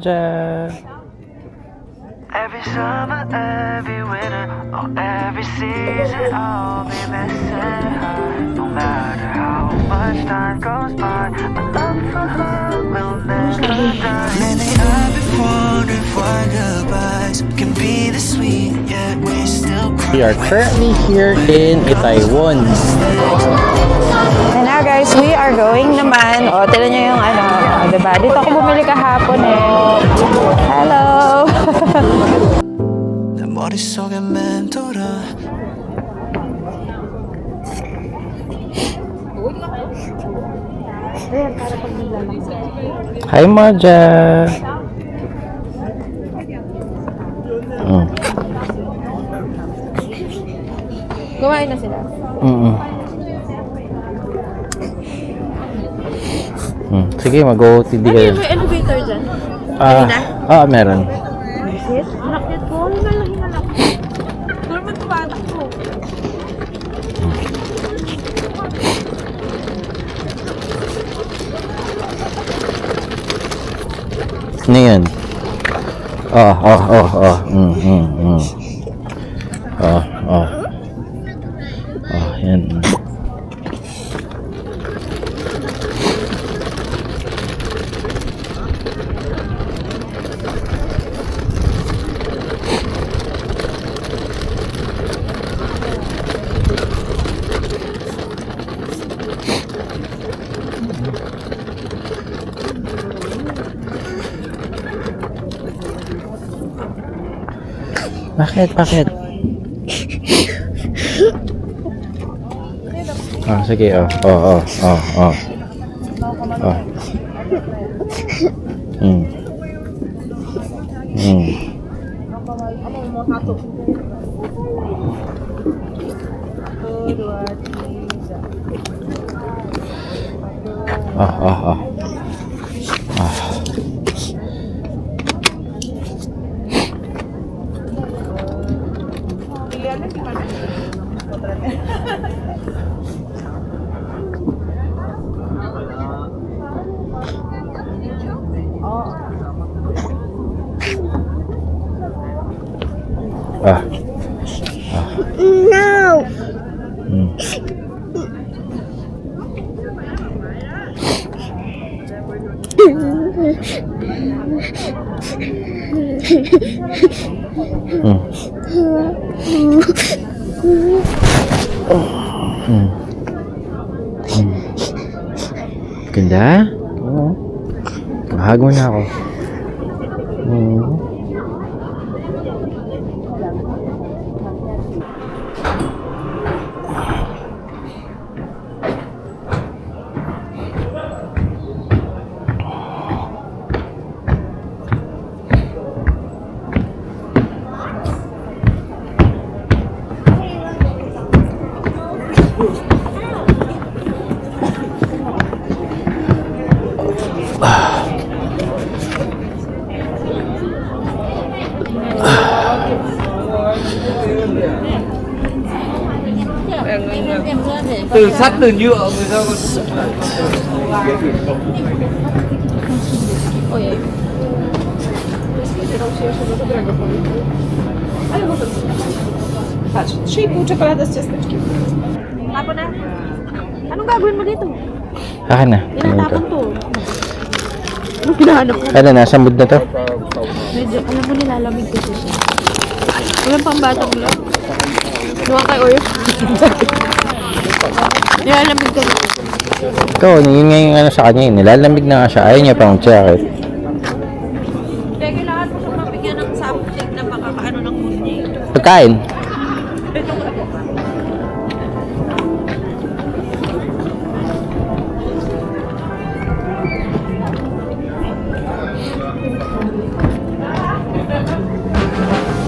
Every summer, every winter, or every season, I'll be missing her. No matter how much time goes by, my love for her will never die. Lately I've been wondering why goodbyes can be this sweet, yet we're still crying. We are currently here in Itaewon. And now guys, we are going naman. O, tinan nyo yung ano, diba? Dito ako bumili kahapon eh. Hello! 내 머릿속에 맴돌아. Hi, Marja! Kumain na sila. Sige, mag-OOTD kayo. May elevator dyan? Meron. Sit? Nakit ko? Hinala. Pero magpapatak ko. Ano yan? Yan. Bakit? Sige, No! Ganda? Oo. Mahag mo na ako. Từ sắt từ nhựa người ta còn Patrz, 3,5 czekolada z ciasteczkiem. Tapo na. Anong gagawin mo dito? Akin na. Tinatapon to. Anong pinahanap ko? Ano, nasa mood na to? Medyo, alam mo nilalamig kasi siya. Walang pang batang lang. Nuwang kay Oreo. Nilalamig ka na. Ito, yun nga yung ano sa kanya, nilalamig na nga siya. Ayaw niya pang jacket. Kaya kailangan mo siyang mabigyan ng something na makakaano ng mood niya. Pagkain.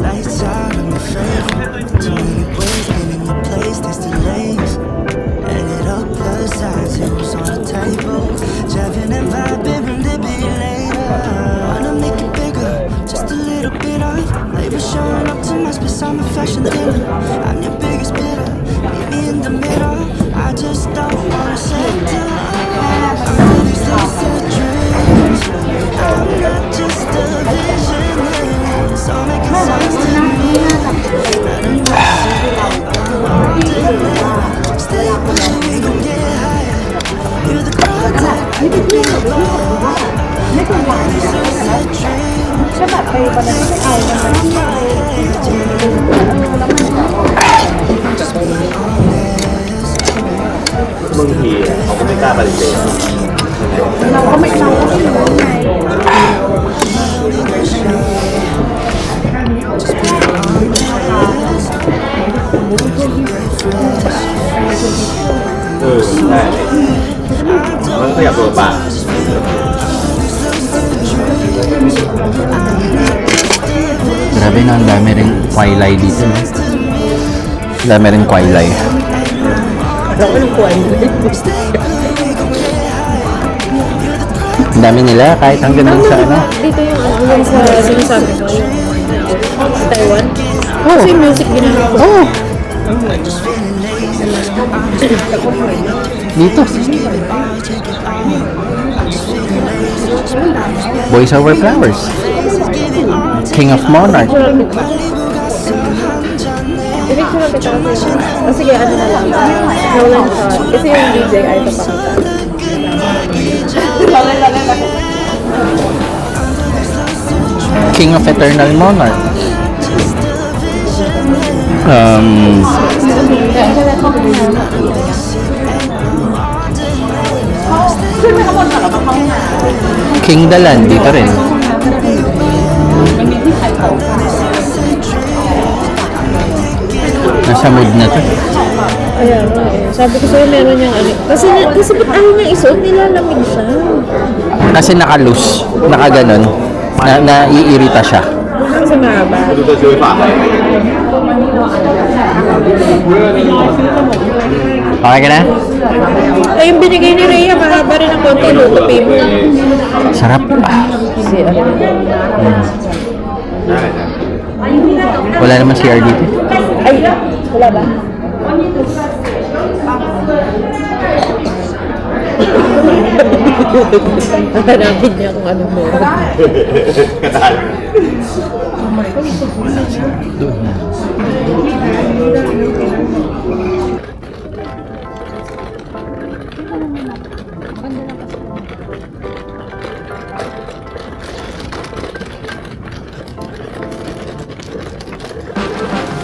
Lights out in my favor. Too many ways, getting your place, there's delays. Add it up, plus sides, zeros on the table. Driving and vibing, a little bit later. Wanna make it bigger, just a little bit of labor showing up to my space. I'm a fashion dealer. I'm your biggest Ano kaya po ba? Grabe na, ang dami rin kwайлay dito. No? Ang dami rin kwайлay. Ang dami nila, kahit hanggang dun sa ano. Dito yung sa sinasabi ko. Sa Taiwan. Oh. Kasi music ginagawa ko. Oh! Dito. Boys Over Flowers. King of Monarch. I-picture lang kita kasi. O sige, ano na lang. Nolan shot. Kasi yung DJ ay papakita. King of Eternal Monarch. King Dalan, dito rin. Nasa mood na to. Ayan, sabi ko sa'yo meron yung ano. Kasi ba't ayaw niya isuot? Nilalamig siya. Kasi naka-loose, naka-ganon, naiirita siya. Kasi mahaba. Okay ka na? Ay, yung binigay ni Rhea, mahaba rin ang konti. Lutupin mo. Sarap. Kasi ano. Wala naman CR dito. Ay, wala ba? Hanapin niya kung ano mo.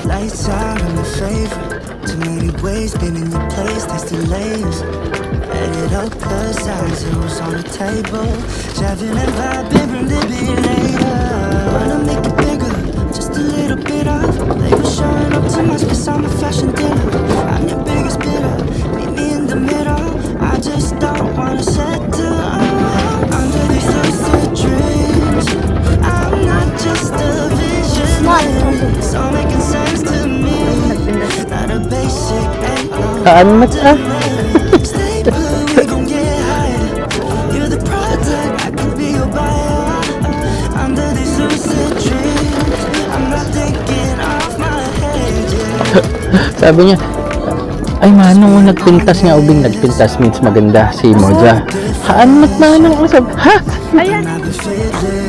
Lights out, I'm your favorite. Too many ways, been in your place, there's delays. Add it up, plus size, zeros on the table. Driving and vibing a little bit later. Wanna make it bigger, just a little bit of flavor showing up too much, cause I'm a fashion dealer. I'm your biggest bidder, meet me in the middle. I just don't wanna settle under these lucid dreams. I'm not just a vision, it's all making sense to me. Not a basic Kaan mat ah? we gon' get higher. You're the product, I could be your buyer. Under these lucid dreams, I'm not thinking off my head, yeah. Sabi niya, ay manong, nagpintas nga ubing, nagpintas means maganda si Moja. Haan mat manong, sabi, ha? Ayan,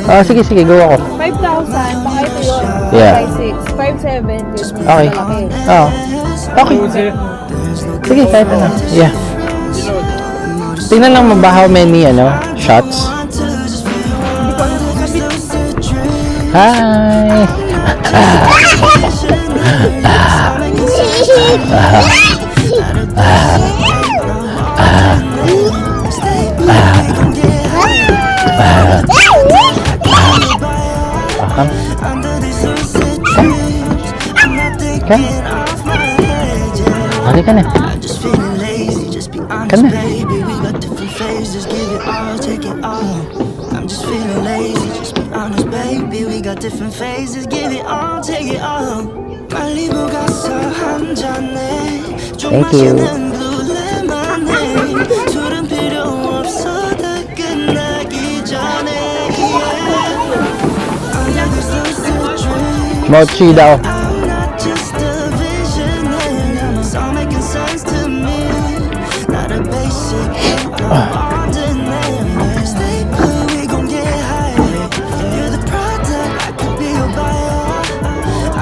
Ah, sige, go ako. 5,000. Baka ito yun. Yeah. 5,600. 5,700. Yun. Okay. Malaki. Oo. Okay. Sige, kahit ano. Yeah. Tingnan lang mo ba how many, shots? Hi! Come. Hari ka na. Just feeling lazy, just be honest, Come on. baby. We got different phases, give it all, take it all. I'm just feeling lazy, just be honest, baby. We got different phases, give it all, take it all. 말리고 가서 한 잔에 좀 Thank you. 마시는 blue lemonade. 술은 필요 없어 다 끝나기 전에. Yeah. Under this lucid dream. Mochi daw. I'm not just a vision, it's all making sense to me. Not a basic, ordinary. Stay blue, we gon' get higher. You're the product, I could be your buyer.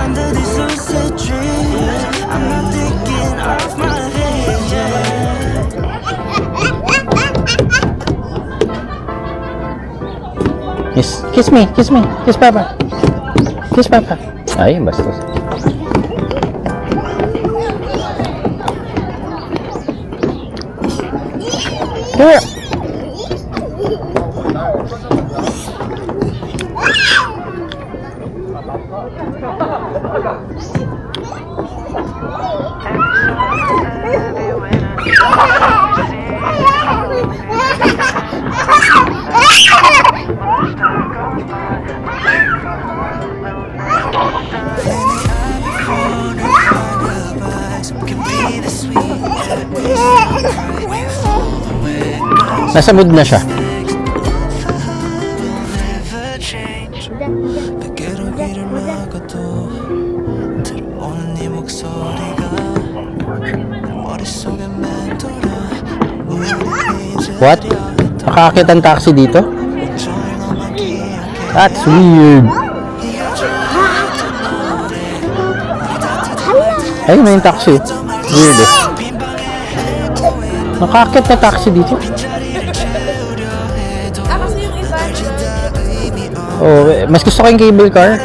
Under these lucid dreams, I'm not thinking off my head, yeah. Kiss me. Kiss Papa. Kiss Papa. Ay, bastos. Here. Every winter, every Nasa mood na siya. What? Nakakakit ang taxi dito? That's weird. Ayun na yung taxi. Weird eh. Nakakakit na taxi dito? Oh, mas gusto ko yung cable car.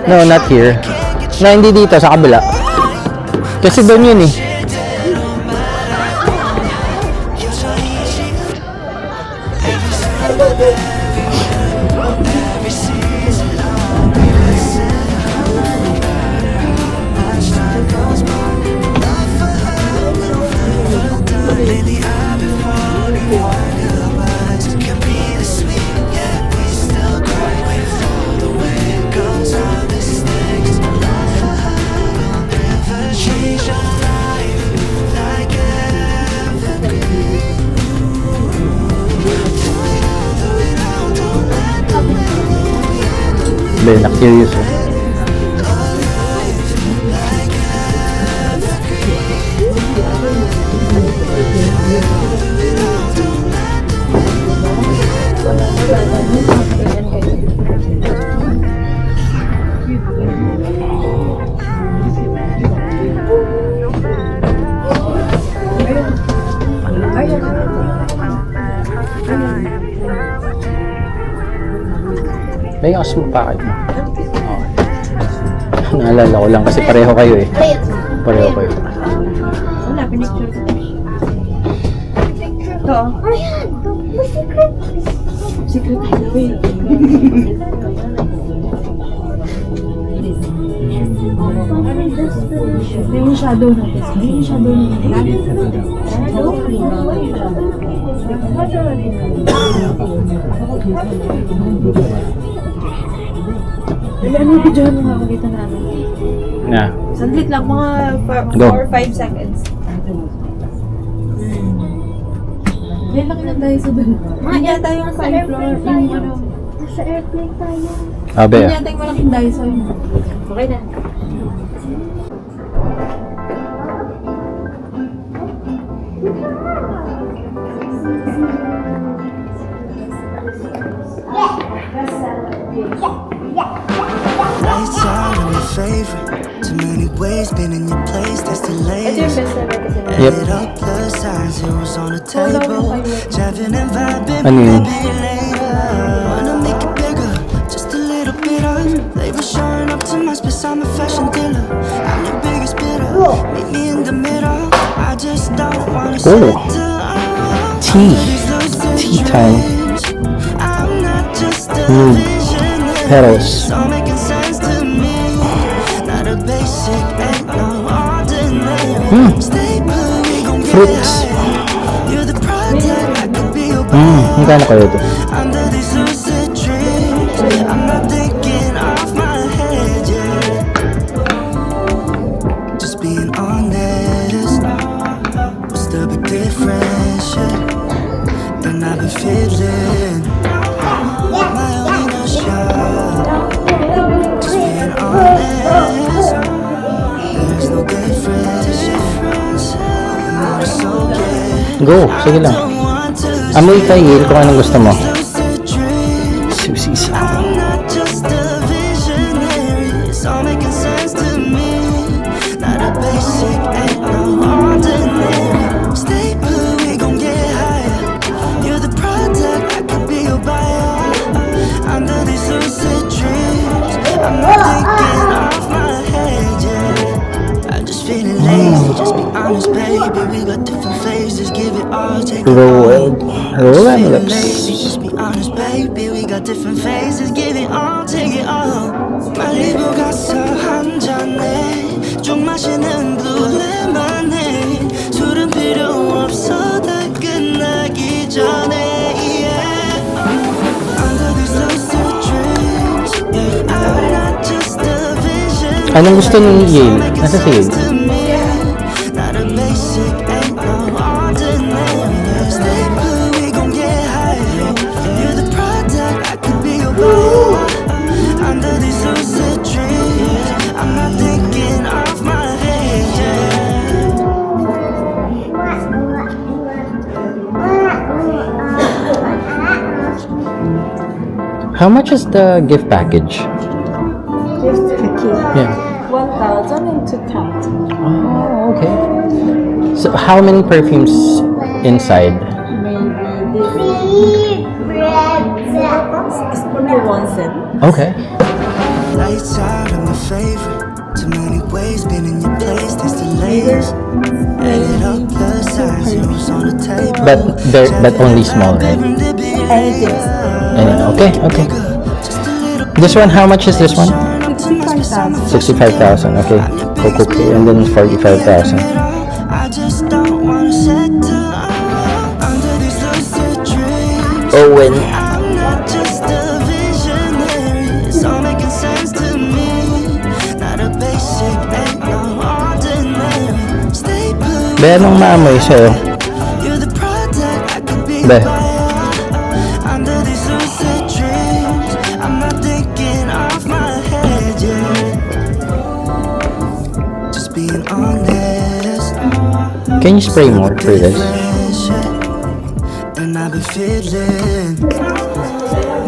No, not here. No, hindi dito, sa kabila. Kasi doon yun eh. Be, na-curious eh. May akas mo pakit mo. Okay. Naalala ko lang kasi pareho kayo eh. Pareho kayo. Wala, pinicture ko. Ito. Ayan! Secret! Secret highway. May yung shadow natin. May yung shadow natin. Ano yung video mo nga ulit namin? Na. Sandlit lang, mga Go. 4-5 seconds. Yan lang lang tayo sa doon. Mga yata yung 5 floor. Yung ano. Nasa airplane tayo. Abe. Yan yata yung malaking Daiso yun. Okay na. Lights out in your favor. Too many ways, been in your place, that's delays. Yep. Add up plus size, zeros on the table. Driving and vibing, Ano yun? maybe later. Wanna make it bigger, just a little bit of flavor showing up to my space. I'm a fashion dealer. I'm your biggest bidder. Meet me in the middle. I just don't wanna settle. Tea. Tea time. I'm not just a visionary. Petals. It's all making sense to me. Not a basic, ain't no ordinary. Stay put, we gon' get Fruits. higher. You're the project, I could be your Magkano kayo ito? under these lucid dreams. I'm not thinking off my head yet. Just being honest. What's the big difference? Yeah. And I've been feeling my own inner shot. Just being honest. There's no difference. And all is okay. Go, sige lang. Don't want to Amoy tayo kung anong gusto mo. lucid dreams. Susi. I'm not just a visionary. It's all making sense to me. Not a basic, ain't no ordinary. Stay put, we gon' get higher. You're the product, I could be your buyer. Under these lucid dreams, I'm not thinking off my head, yeah. just give it all, take it Roll Lazy, lips. just be honest, baby. We got different phases. Give it all, take it all. 말리부 가서 한 잔에 쭉 마시는 blue lemonade. 술은 필요 없어 다 끝나기 전에. Yeah. Under these lucid dreams, yeah, I'm not just a vision. Anong gusto ni Yale? Nasa si Yale? Not a basic, ain't no ordinary. Stay put, we gon' get higher. You're the product, I could be your buyer. Under these lucid dreams, I'm not thinking off my head, yeah. How much is the gift package? Gift package. Yeah. 1,000 and 2,000. Oh, okay. So how many perfumes inside? Maybe this is only one set. Okay. Lights out, I'm your favorite. Too many ways, been in your place, there's delays. Add it up, plus size, zeros on the table. But only small, right? Anything. Okay. This one, how much is this one? 65,000. 65,000. Okay. Coco K, and then 45,000. I just don't wanna settle under these lucid dreams. Owen. I'm not just a visionary. It's all making sense to me. Not a basic, ain't no ordinary. Stay put. Be, anong maamoy sa'yo? You're the product, I could be Be. your buyer. Under these lucid dreams, I'm not thinking off my head, yeah. Just being honest. Can you spray more for this? And I've been feeling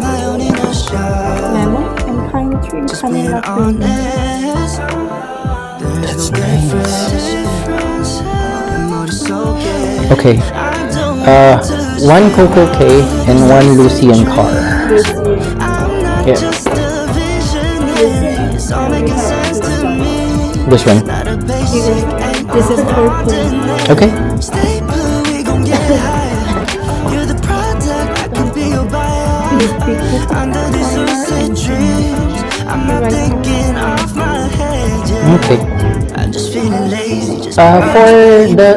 my own inner shot. Lemon and pine tree Just being vanilla cream. honest. There's no difference. And more is okay. Okay. I don't One Coco K and one Lucian Car. I'm not Yeah. just a visionary. It's all making sense to me. This one. Not a basic, ain't This is purple. Okay. Stay put, we gon' get higher. You're the product, I could be your buyer. Under these lucid dreams, I'm not thinking off my head, yeah. Okay. I'm just feeling lazy, just For the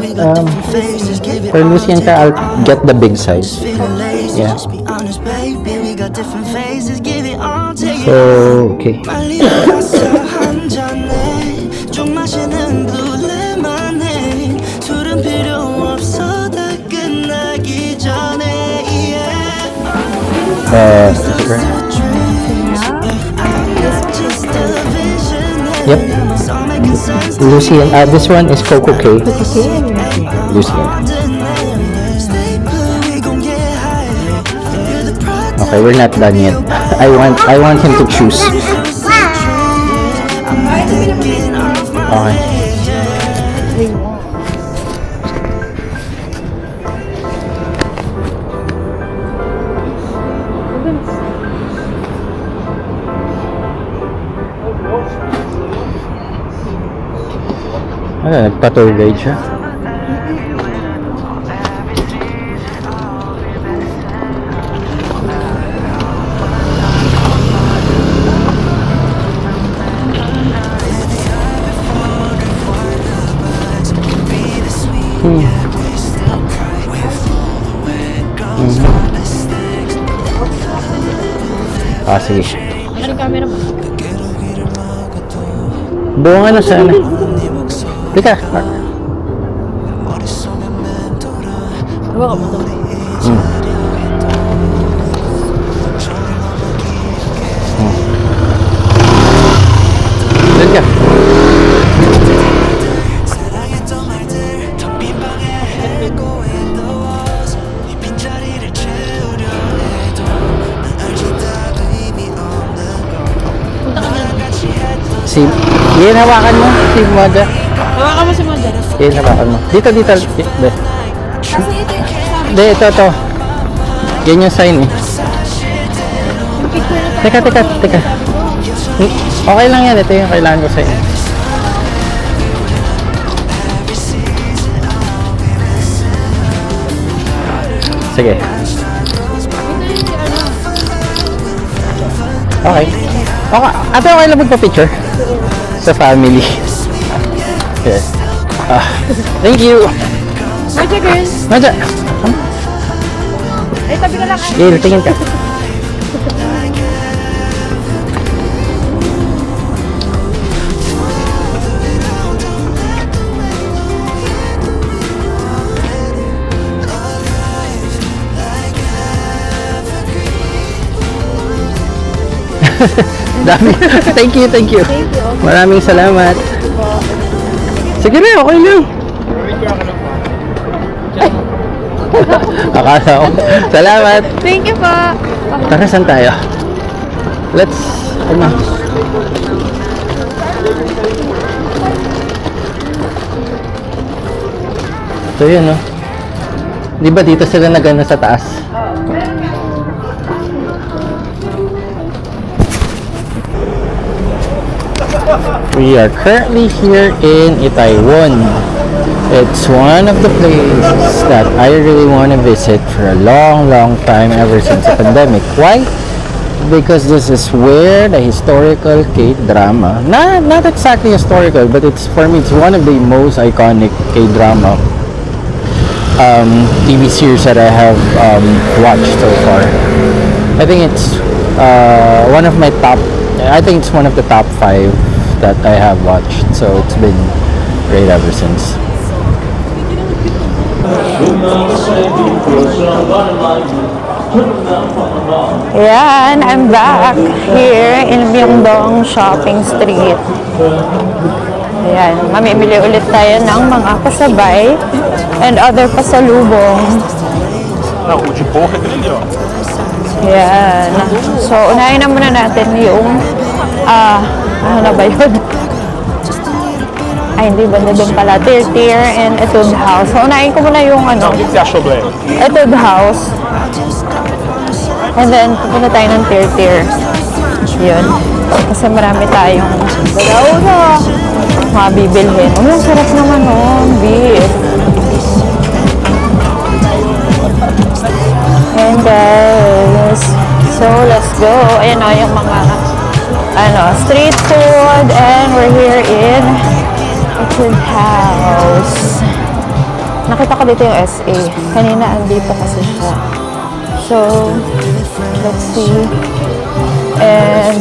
faces, give it for Lucian Car, I'll get the big size. feeling lazy, Yeah. just be honest, baby. We got different phases, give it all, take it So, okay. 빨리 가서 한 잔에 쭉 마시는 blue lemonade. 술은 필요 없어 다 끝나기 전에, yeah. Is it right? I'm not just a visionary. Yep. It's all making sense to Lucian, this one is Coco K. Lucian. ordinary. Stay put, we gon' get higher. You're the product. Okay, we're not done yet. I want him to choose. I'm not thinking off my Okay. head, yeah. Nagpa-tour guide siya. Sige. Buong ano sana? Teka. Doon ka. Si, yan, hawakan mo. Si Moja. Hawakan mo si Moja. Yan, hawakan mo. Dito. Ito. Yan yung sign eh. Teka. Okay lang yan. Ito yung kailangan ko sa'yo. Sige. Okay. Okay. Ate, okay lang magpa-picture? Sa family. Yes. Thank you. Madya, girl. Madya. Ay, tabi ka lang. Gail, tingin ka. Dami. Thank you, thank you. Maraming salamat. Sige na, okay lang. Akala ko. Salamat. Thank you po. Tara, saan tayo? Let's, ano? So yun, no? Di ba dito sila nagana sa taas? We are currently here in Itaewon. It's one of the places that I really want to visit for a long time ever since the pandemic. Why? Because this is where the historical K-drama, not exactly historical, but it's for me it's one of the most iconic K-drama TV series that I have watched so far. I think it's one of my top. I think it's one of the top 5 that I have watched. So it's been great ever since. Yan, I'm back here in Myeongdong Shopping Street. Ayan, mamimili ulit tayo ng mga kasabay and other pasalubong. Ayan. So, unahin na muna natin yung, ano na ba yun? Ay, hindi ba na doon pala? Tier and Etude House. So, unahin ko muna yung ano, Etude House. And then, pupunta tayo ng tier. Yun. Kasi marami tayong dalaw mga bibilhin. Oh, ang sarap naman beef. And guys, so let's go. Ayan yung mga street food. And we're here in Etude House. Nakita ko dito yung SA. Kanina andito kasi siya. So, let's see. And,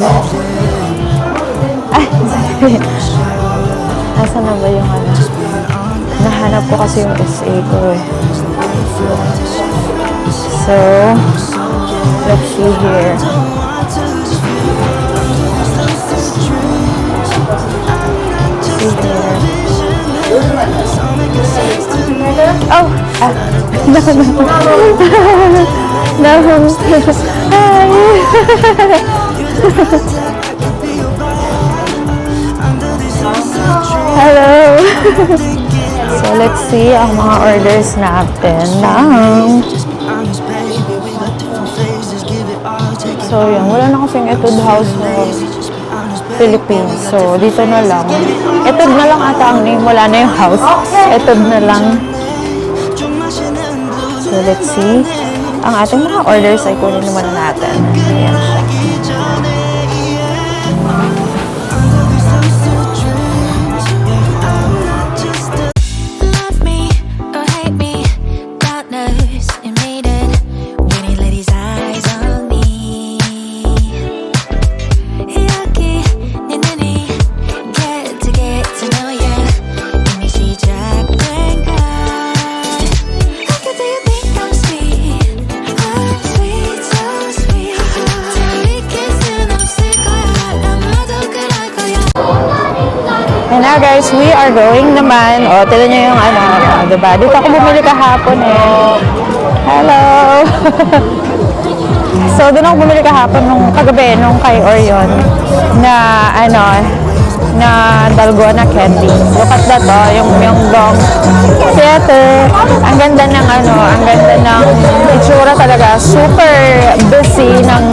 nasa na ba yung ano? Nahanap ko kasi yung SA ko eh. So, let's see here. Oh, no. Hi. Hello. So, let's see ang mga orders natin ng... So, yun. Wala na kasing Etude House ng Philippines. So, dito na lang. Etude na lang ata ang name. Wala na yung house. Etude na lang. So, let's see. Ang ating mga orders ay kunin naman natin. Ayan siya. And now guys, we are going naman. O, tignan nyo yung ano, diba? Dito ako bumili kahapon eh. Hello! So, doon ako bumili kahapon nung kagabi, nung kay Orion, na ano, na dalgona candy. Look at that, oh, yung Myeongdong Theater. Ang ganda ng ano, ang ganda ng itsura talaga. Super busy ng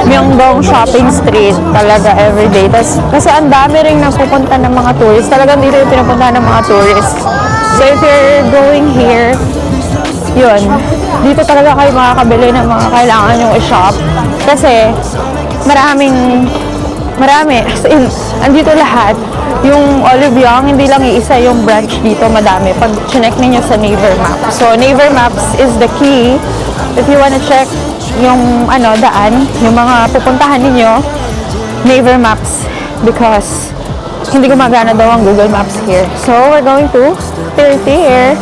Myeongdong Shopping Street talaga everyday. Kasi ang dami rin nagpupunta ng mga tourists. Talagang dito yung pinupunta ng mga tourists. So if you're going here, yun, dito talaga kayo makakabili ng mga kailangan yung i-shop. Kasi marami, as in, andito lahat. Yung Olive Young, hindi lang iisa yung branch dito, madami. Pag check ninyo sa Naver Maps. So, Naver Maps is the key if you wanna check yung daan, yung mga pupuntahan ninyo, Naver Maps, because hindi gumagana daw ang Google Maps here. So, we're going to Tier.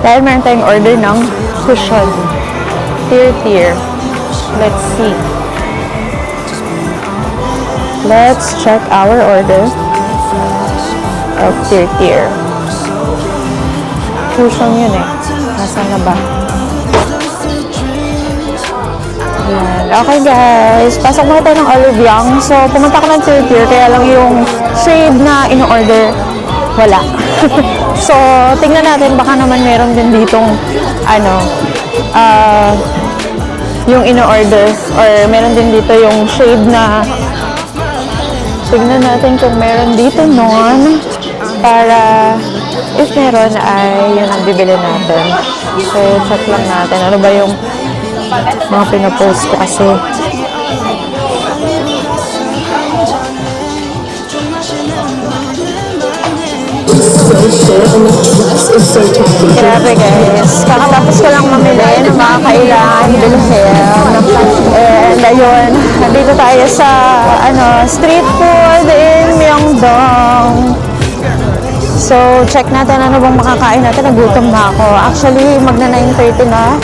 Dahil meron tayong order ng cushion. Tier. Let's see. Let's check our order of Tier. Cushion yun eh. Nasaan na ba? Ayan. Okay guys, pasok muna tayo ng Olive Young. So, pumunta ko ng Tier, kaya lang yung shade na in-order, wala. So, tingnan natin, baka naman meron din ditong, yung in-order, or meron din dito yung shade na, tingnan natin kung meron dito noon, para, if meron, ay yun ang bibili natin. So, check lang natin, ano ba yung mga pinapost ko kasi. Grabe guys, kakatapos ko lang mamili ng mga kailangan bilhin. And ayun, nandito tayo sa street food in Myeongdong. So, check natin ano bang makakain natin. Nagutom na ako. Actually, magna 9:30 na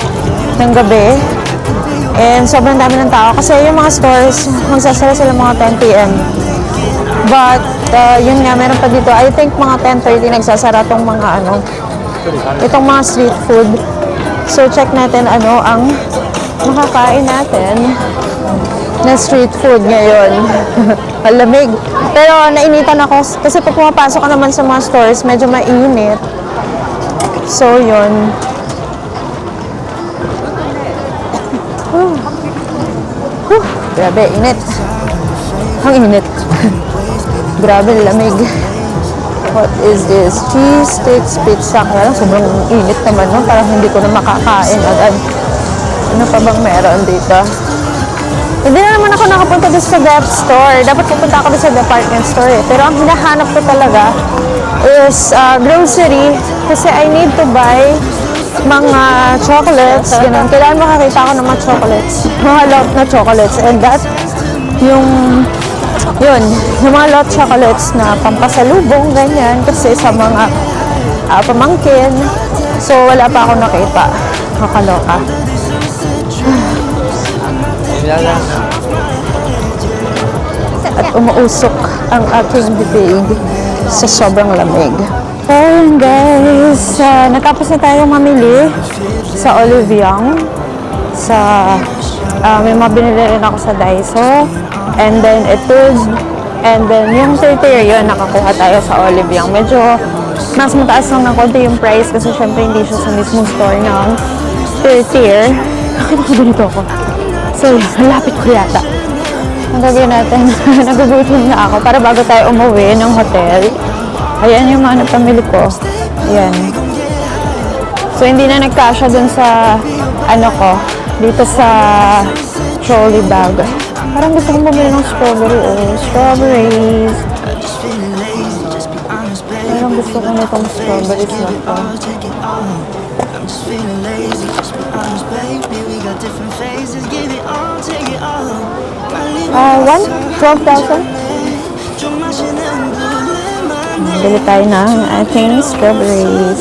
ng gabi. And sobrang dami ng tao. Kasi yung mga stores, magsasara sila mga 10 p.m. But, yun nga, meron pa dito. I think mga 10:30 nagsasara tong mga itong mga street food. So, check natin ano ang makakain natin na street food ngayon. Malamig. Pero nainitan ako kasi pag pumapasok ka naman sa mga stores, medyo mainit. So, yun. Grabe, init. Ang init. Grabe, lamig. What is this? Cheese sticks pizza. Kaya lang, sobrang init naman, no? Parang hindi ko na makakain agad. Ano pa bang meron dito? Hindi na naman ako nakapunta dito sa Gap store. Dapat pupunta ako dito sa department store eh. Pero ang hinahanap ko talaga is grocery. Kasi I need to buy mga chocolates. Ganun. Kailangan makakita ako ng mga chocolates. Mga lot na chocolates. And that, yung mga lot chocolates na pampasalubong, ganyan. Kasi sa mga pamangkin. So, wala pa ako nakita. Kakaloka. At umuusok ang aking bibig sa sobrang lamig. Ayun guys, natapos na tayong mamili sa Olive Young. May mabinili rin ako sa Daiso. And then Etude. And then yung Tier yun, nakakuha tayo sa Olive Young. Medyo mas mataas lang ng konti yung price kasi syempre hindi siya sa mismong store ng Tier. Ganito ako. So, malapit ko yata. Ang gagawin natin, nagugutom na ako para bago tayo umuwi ng hotel. Ayan yung mga napamili ko. Ayan. So, hindi na nagkasya dun sa, dito sa trolley bag. Parang gusto kong bumili ng strawberry. Strawberries. Parang gusto ko nitong strawberries na ito. Just feeling lazy, just be honest, baby. We got different phases, give it all, take it all. 12,000. Bili tayo ng ating strawberries.